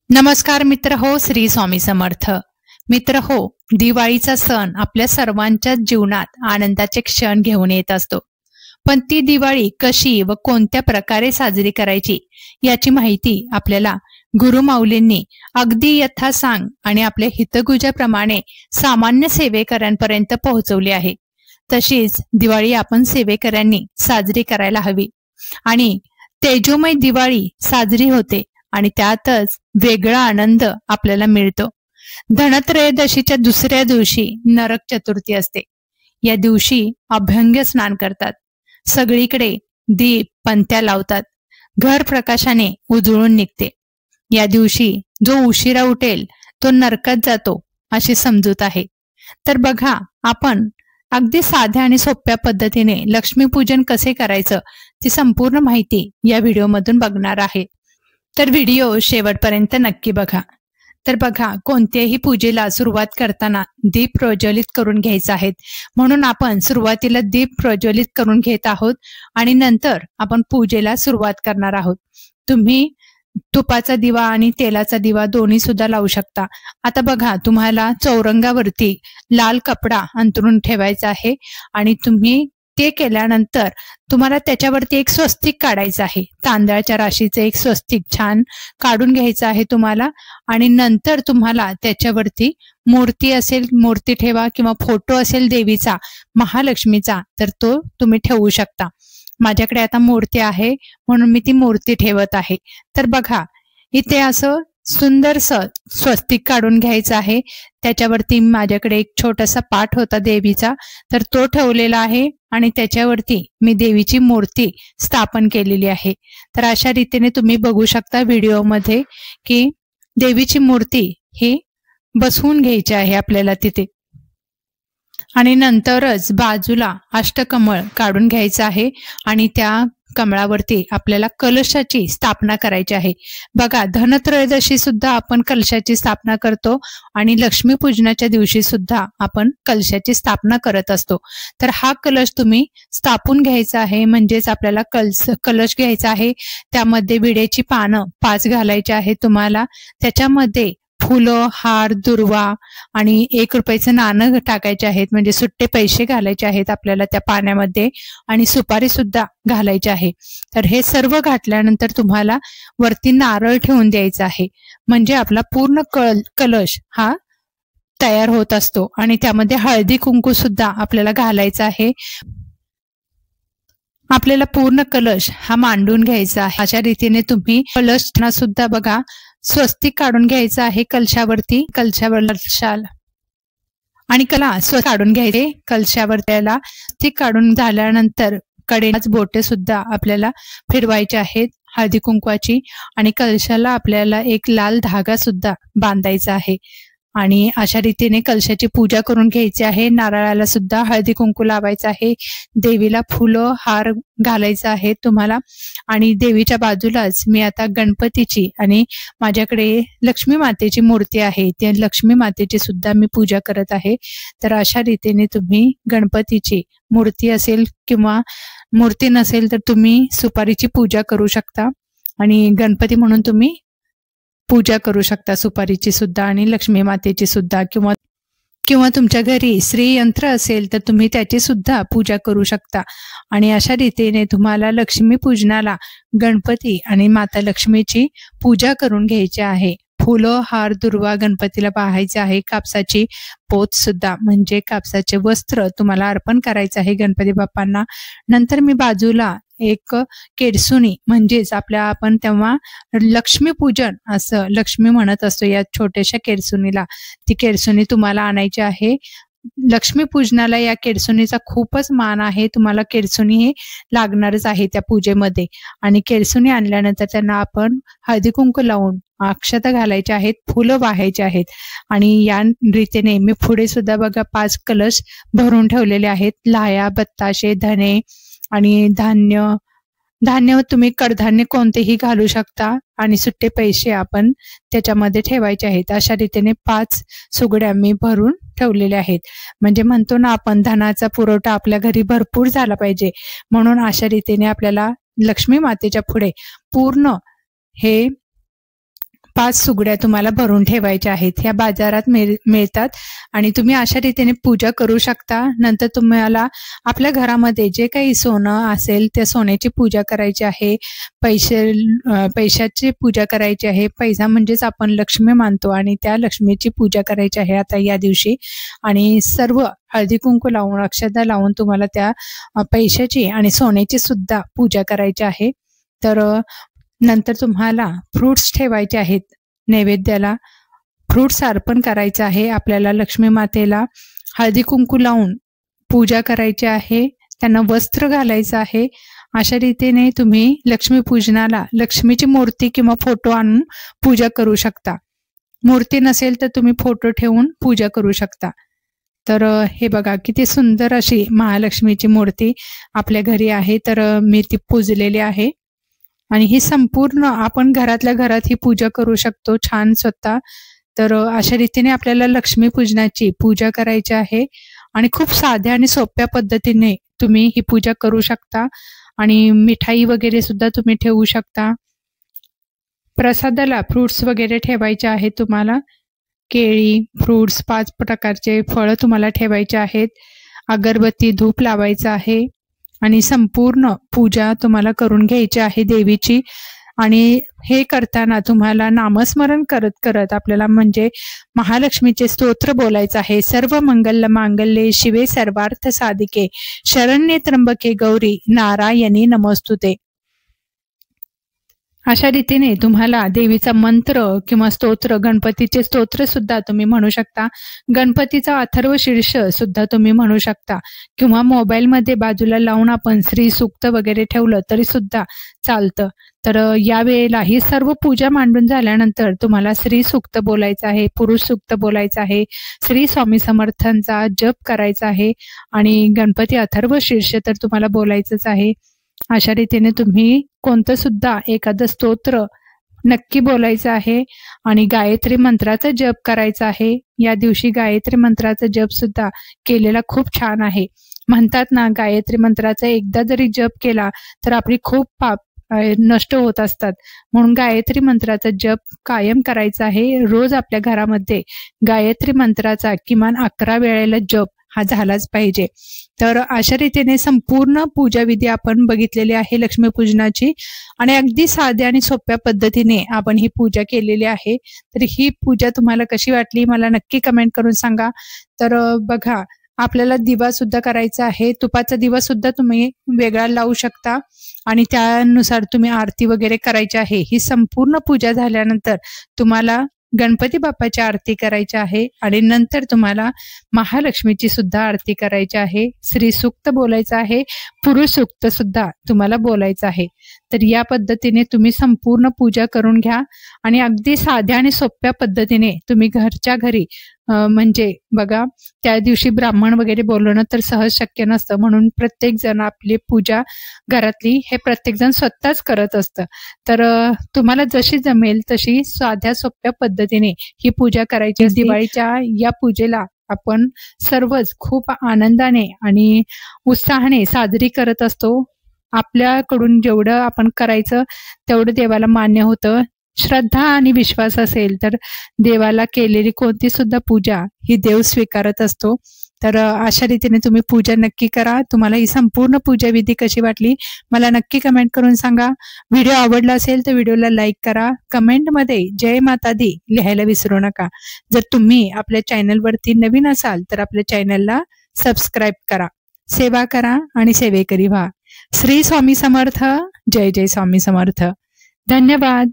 नमस्कार मित्र हो, श्री स्वामी समर्थ. मित्र हो, दिवाळीचा सण आपल्या सर्वांच्या जीवनात आनंदाचे क्षण घेऊन येत असतो. पण ती दिवाळी कशी व कोणत्या प्रकारे साजरी करायची याची माहिती आपल्याला गुरुमाऊलींनी अगदी यथासांग आणि आपल्या हितगुजाप्रमाणे सामान्य सेवेकऱ्यांपर्यंत पोहोचवली आहे. तशीच दिवाळी आपण सेवेकऱ्यांनी साजरी करायला हवी आणि तेजोमय दिवाळी साजरी होते आणि त्यातच वेगळा आनंद आपल्याला मिळतो. धनत्रयोदशीच्या दुसऱ्या दिवशी नरक चतुर्थी असते. या दिवशी अभ्यंग स्नान करतात. सगळीकडे दीप पंत्या लावतात. घर प्रकाशाने उजळून निघते. या दिवशी जो उशिरा उठेल तो नरकात जातो अशी समजूत आहे. तर बघा, आपण अगदी साध्या आणि सोप्या पद्धतीने लक्ष्मीपूजन कसे करायचं ती संपूर्ण माहिती या व्हिडिओमधून बघणार आहे. तर व्हिडिओ शेवटपर्यंत नक्की बघा. तर बघा, कोणत्याही पूजेला सुरुवात करताना दीप प्रज्वलित करून घ्यायचा आहे. म्हणून आपण सुरुवातीला दीप प्रज्वलित करून घेत आहोत आणि नंतर आपण पूजेला सुरुवात करणार आहोत. तुम्ही तुपाचा दिवा आणि तेलाचा दिवा दोन्ही सुद्धा लावू शकता. आता बघा, तुम्हाला चौरंगावरती लाल कपडा अंथरून ठेवायचा आहे आणि तुम्ही ते केल्यानंतर तुम्हाला त्याच्यावरती एक स्वस्तिक काढायचं आहे. तांदळाच्या राशीचं एक स्वस्तिक छान काढून घ्यायचं आहे तुम्हाला. आणि नंतर तुम्हाला त्याच्यावरती मूर्ती असेल मूर्ती ठेवा किंवा फोटो असेल देवीचा, महालक्ष्मीचा, तर तो तुम्ही ठेवू शकता. माझ्याकडे आता मूर्ती आहे म्हणून मी ती मूर्ती ठेवत आहे. तर बघा, इथे असं सुंदरसं स्वस्तिक काढून घ्यायचं आहे. त्याच्यावरती माझ्याकडे एक छोटासा पाट होता देवीचा, तर तो ठेवलेला आहे आणि त्याच्यावरती मी देवीची मूर्ती स्थापन केलेली आहे. तर अशा रीतीने तुम्ही बघू शकता व्हिडिओमध्ये की देवीची मूर्ती ही बसवून घ्यायची आहे आपल्याला तिथे. आणि नंतरच बाजूला अष्टकमळ काढून घ्यायचं आहे आणि त्या कमळावरती आपल्याला कलशाची स्थापना करायची आहे. बघा, धनत्रयोदशी सुद्धा आपण कलशाची स्थापना करतो आणि लक्ष्मीपूजनाच्या दिवशी सुद्धा आपण कलशाची स्थापना करत असतो. तर हा कलश तुम्ही स्थापून घ्यायचा आहे. म्हणजेच आपल्याला कलश घ्यायचा आहे. त्यामध्ये विड्याची पानं 5 घालायची आहेत तुम्हाला. त्याच्यामध्ये फुलं, हार, दुर्वा आणि 1 रुपयाचं नाणं टाकायचे आहेत. म्हणजे सुट्टे पैसे घालायचे आहेत आपल्याला त्या पाण्यामध्ये आणि सुपारी सुद्धा घालायची आहे. तर हे सर्व घातल्यानंतर तुम्हाला वरती नारळ ठेवून द्यायचा आहे. म्हणजे आपला पूर्ण कलश हा तयार होत असतो. आणि त्यामध्ये हळदी कुंकू सुद्धा आपल्याला घालायचा आहे. आपल्याला पूर्ण कलश हा मांडून घ्यायचा आहे. अशा रीतीने तुम्ही कलशना सुद्धा बघा स्वस्तिक काढून घ्यायचं आहे कलशावरती. कलशाला आणि काढून घ्यायचे कलशावर. त्याला स्वस्तिक काढून झाल्यानंतर कडेलाच बोटे सुद्धा आपल्याला फिरवायचे आहेत हळदी कुंकवाची. आणि कलशाला आपल्याला एक लाल धागा सुद्धा बांधायचा आहे. आणि अशा रीतीने कलशाची पूजा करून घ्यायची आहे. नारळाला सुद्धा हळदी कुंकू लावायचं आहे. देवीला फुलं हार घालायचं आहे तुम्हाला. आणि देवीच्या बाजूलाच मी आता गणपतीची आणि माझ्याकडे लक्ष्मी मातेची मूर्ती आहे, त्या लक्ष्मी मातेची सुद्धा मी पूजा करत आहे. तर अशा रीतीने तुम्ही गणपतीची मूर्ती असेल किंवा मूर्ती नसेल तर तुम्ही सुपारीची पूजा करू शकता आणि गणपती म्हणून तुम्ही पूजा करू शकता सुपारीची सुद्धा आणि लक्ष्मी मातेची सुद्धा. किंवा तुमच्या घरी श्रीयंत्र असेल तर तुम्ही त्याची सुद्धा पूजा करू शकता. आणि अशा रीतीने तुम्हाला लक्ष्मी पूजनाला गणपती आणि माता लक्ष्मीची पूजा करून घ्यायची आहे. फुलं, हार, दुर्वा गणपतीला पाहायचे आहे. कापसाची पोत सुद्धा म्हणजे कापसाचे वस्त्र तुम्हाला अर्पण करायचं आहे गणपती बाप्पांना. नंतर मी बाजूला एक केरसुणी, म्हणजेच आपण तेव्हा लक्ष्मीपूजन असं लक्ष्मी म्हणत असतो या छोट्याशा केरसुणीला. ती केरसुणी तुम्हाला आणायची आहे. लक्ष्मीपूजनाला या केरसुणीचा खूपच मान आहे. तुम्हाला केरसुणी हे लागणारच आहे त्या पूजेमध्ये. आणि केरसुणी आणल्यानंतर त्यांना आपण हळदी कुंकू लावून अक्षता घालायच्या आहेत, फुलं वाहायचे आहेत. आणि या रीतीने मी पुढे सुद्धा बघा 5 कलश भरून ठेवलेले आहेत. लाह्या, बत्ताशे, धने आणि धान्य तुम्ही कडधान्य कोणतेही घालू शकता आणि सुट्टे पैसे आपण त्याच्यामध्ये ठेवायचे आहेत. अशा रीतीने 5 सुगड्या मी भरून ठेवलेल्या आहेत. म्हणजे म्हणतो ना आपण, धनाचा पुरवठा आपल्या घरी भरपूर झाला पाहिजे. म्हणून अशा रीतीने आपल्याला लक्ष्मी मातेच्या पुढे पूर्ण हे 5 सुगड्या तुम्हाला भरून ठेवायच्या आहेत. ह्या बाजारात मिळतात आणि तुम्ही अशा रीतीने पूजा करू शकता. नंतर तुम्हाला आपल्या घरामध्ये जे काही सोनं असेल त्या सोन्याची पूजा करायची आहे. पैशाची पूजा करायची आहे. पैसा म्हणजेच आपण लक्ष्मी मानतो आणि त्या लक्ष्मीची पूजा करायची आहे आता या दिवशी. आणि सर्व हळदी कुंकू लावून अक्षता लावून तुम्हाला त्या पैशाची आणि सोन्याची सुद्धा पूजा करायची आहे. तर नंतर तुम्हाला फ्रुट्स ठेवायचे आहेत नैवेद्याला. फ्रुट्स अर्पण करायचं आहे आपल्याला. लक्ष्मी मातेला हळदी कुंकू लावून पूजा करायची आहे. त्यांना वस्त्र घालायचं आहे. अशा रीतीने तुम्ही लक्ष्मीपूजनाला लक्ष्मीची मूर्ती किंवा फोटो आणून पूजा करू शकता. मूर्ती नसेल तर तुम्ही फोटो ठेवून पूजा करू शकता. तर हे बघा किती सुंदर अशी महालक्ष्मीची मूर्ती आपल्या घरी आहे. तर मी ती पूजलेली आहे आणि ही संपूर्ण आपण घरातल्या घरात ही पूजा करू शकतो छान स्वतः. तर अशा रीतीने आपल्याला लक्ष्मीपूजनाची पूजा करायची आहे आणि खूप साध्या आणि सोप्या पद्धतीने तुम्ही ही पूजा करू शकता. आणि मिठाई वगैरे सुद्धा तुम्ही ठेवू शकता. प्रसादाला फ्रुट्स वगैरे ठेवायचे आहेत तुम्हाला. केळी, फ्रुट्स, 5 प्रकारचे फळं तुम्हाला ठेवायचे आहेत. अगरबत्ती, धूप लावायचं आहे आणि संपूर्ण पूजा तुम्हाला करून घ्यायची आहे देवीची. आणि हे करताना तुम्हाला नामस्मरण करत करत आपल्याला म्हणजे महालक्ष्मीचे स्तोत्र बोलायचं आहे. सर्व मंगल मांगल्ये शिवे सर्वार्थ साधिके शरण्ये त्र्यंबके गौरी नारायणी नमोस्तुते. अशा रीतीने तुम्हाला देवीचा मंत्र किंवा स्तोत्र, गणपतीचे स्तोत्र सुद्धा तुम्ही म्हणू शकता. गणपतीचा अथर्व शीर्ष सुद्धा तुम्ही म्हणू शकता किंवा मोबाईलमध्ये बाजूला लावून आपण श्री सूक्त वगैरे ठेवलं तरी सुद्धा चालतं. तर या वेळेला ही सर्व पूजा मांडून झाल्यानंतर तुम्हाला श्री सूक्त बोलायचं आहे, पुरुष सूक्त बोलायचं आहे, श्री स्वामी समर्थांचा जप करायचा आहे आणि गणपती अथर्व शीर्ष तर तुम्हाला बोलायचंच आहे. अशा रीतीने तुम्ही कोणतं सुद्धा एखादं स्तोत्र नक्की बोलायचं आहे आणि गायत्री मंत्राचा जप करायचा आहे. या दिवशी गायत्री मंत्राचा जप सुद्धा केलेला खूप छान आहे. म्हणतात ना, गायत्री मंत्राचा एकदा जरी जप केला तर आपली खूप पाप नष्ट होत असतात. म्हणून गायत्री मंत्राचा जप कायम करायचा आहे. रोज आपल्या घरामध्ये गायत्री मंत्राचा किमान 11 वेळेला जप हा झालाच पाहिजे. तर अशा रीतीने संपूर्ण पूजाविधी आपण बघितलेली आहे लक्ष्मीपूजनाची आणि अगदी साध्या आणि सोप्या पद्धतीने आपण ही पूजा केलेली आहे. तर ही पूजा तुम्हाला कशी वाटली मला नक्की कमेंट करून सांगा. तर बघा, आपल्याला दिवा सुद्धा करायचा आहे. तुपाचा दिवा सुद्धा तुम्ही वेगळा लावू शकता आणि त्यानुसार तुम्ही आरती वगैरे करायची आहे. ही संपूर्ण पूजा झाल्यानंतर तुम्हाला गणपती बाप्पाची आरती करायची आहे आणि नंतर तुम्हाला महालक्ष्मीची सुद्धा आरती करायची आहे. श्री सूक्त बोलायचं आहे, पुरुष सूक्त सुद्धा तुम्हाला बोलायचं आहे. तर या पद्धतीने तुम्ही संपूर्ण पूजा करून घ्या आणि अगदी साध्या आणि सोप्या पद्धतीने तुम्ही घरच्या घरी म्हणजे बघा, त्या दिवशी ब्राह्मण वगैरे बोलवणं तर सहज शक्य नसतं. म्हणून प्रत्येक जण आपली पूजा घरातली हे प्रत्येक जण स्वतःच करत असतं. तर तुम्हाला जशी जमेल तशी साध्या सोप्या पद्धतीने ही पूजा करायची. दिवाळीच्या या पूजेला आपण सर्वच खूप आनंदाने आणि उत्साहाने साजरी करत असतो. आपल्याकडून जेवढं आपण करायचं तेवढं देवाला मान्य होतं. श्रद्धा आणि विश्वास असेल तर देवाला केलेली कोणती सुद्धा पूजा ही देव स्वीकारत असतो. तर अशा रीतीने तुम्ही पूजा नक्की करा. तुम्हाला ही संपूर्ण पूजा विधी कशी वाटली मला नक्की कमेंट करून सांगा. व्हिडिओ आवडला असेल तर व्हिडिओला लाईक करा. कमेंटमध्ये जय माता दी लिहायला विसरू नका. जर तुम्ही आपल्या चॅनलवरती नवीन असाल तर आपल्या चॅनलला सबस्क्राईब करा. सेवा करा आणि सेवेकरी व्हा. श्री स्वामी समर्थ. जय जय स्वामी समर्थ. धन्यवाद.